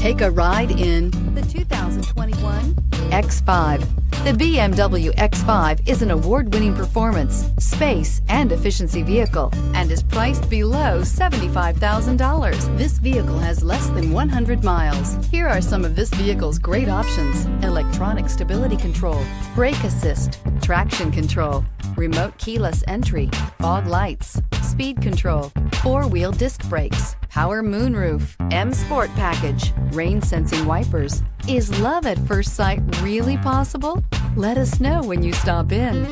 Take a ride in the 2021 X5. The BMW X5 is an award-winning performance, space, and efficiency vehicle and is priced below $75,000. This vehicle has less than 100 miles. Here are some of this vehicle's great options: electronic stability control, brake assist, traction control, remote keyless entry, fog lights, speed control, four-wheel disc brakes, power moonroof, M Sport package, rain sensing wipers. Is love at first sight really possible? Let us know when you stop in.